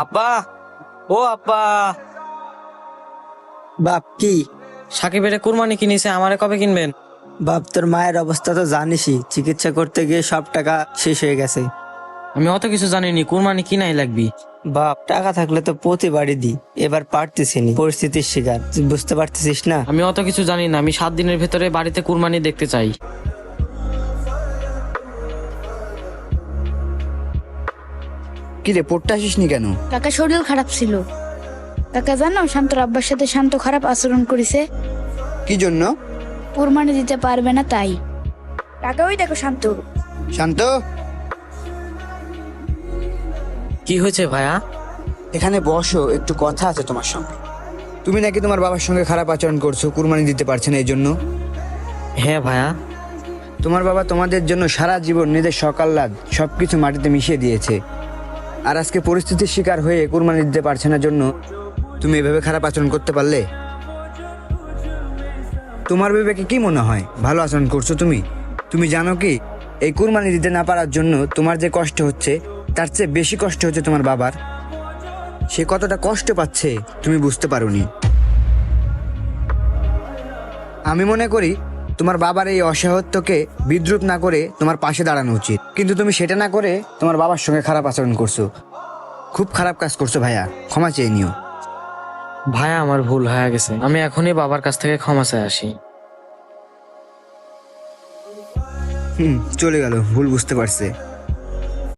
আব্বা, ও আব্বা। বাপ কি? সাকিবের কুরবানি কিনেছে, আমারে কবে কিনবেন? বাপ তোর মায়ের অবস্থা তো জানিসই, চিকিৎসা করতে গিয়ে সব টাকা শেষ হয়ে গেছে। আমি অত কিছু জানিনি, কুরবানি কিনাই লাগবি। বাপ টাকা থাকলে তো প্রতিবারই দি, এবার পারতেছি নি, পরিস্থিতির শিকার, তুই বুঝতে পারতেছিস না? আমি অত কিছু জানি না, আমি 7 দিনের ভেতরে বাড়িতে কুরবানি দেখতে চাই। কি রে, পড়তে আসিসনি কেন? কাকা শরীর খারাপ ছিল। কাকা জানো, শান্তর আব্বার সাথে শান্ত খারাপ আচরণ করেছে। কি জন্য? কুরবানি দিতে পারবে না তাই। কাকা ওই দেখো শান্ত। শান্ত, কি হয়েছে ভাইয়া? এখানে বসো, একটু কথা আছে তোমার সঙ্গে। তুমি নাকি তোমার বাবার সঙ্গে খারাপ আচরণ করছো, কুরবানি দিতে পারছে না এই জন্য। হ্যাঁ ভাইয়া। তোমার বাবা তোমাদের জন্য সারা জীবন নিজের সকাল্লাদ সবকিছু মাটিতে মিশিয়ে দিয়েছে, আর আজকে পরিস্থিতির শিকার হয়ে কুরবানি দিতে পারছে না জন্য তুমি এভাবে খারাপ আচরণ করতে পারলে? তোমার বিবেকে কি মনে হয় ভালো আচরণ করছো তুমি? তুমি জানো কি, এই কুরবানি দিতে না পারার জন্য তোমার যে কষ্ট হচ্ছে তার চেয়ে বেশি কষ্ট হচ্ছে তোমার বাবার। সে কতটা কষ্ট পাচ্ছে তুমি বুঝতে পারোনি। আমি মনে করি তোমার বাবার এই অসহায়ত্বকে বিদ্রুপ না করে তোমার পাশে দাঁড়ানো উচিত, কিন্তু তুমি সেটা না করে তোমার বাবার সঙ্গে খারাপ আচরণ করছো। খুব খারাপ কাজ করছো ভাইয়া, ক্ষমা চেয়ে নিও। ভাইয়া আমার ভুল হয়ে গেছে, আমি এখনই বাবার কাছ থেকে ক্ষমা চাই আসি। চলে গেল, ভুল বুঝতে পারছে।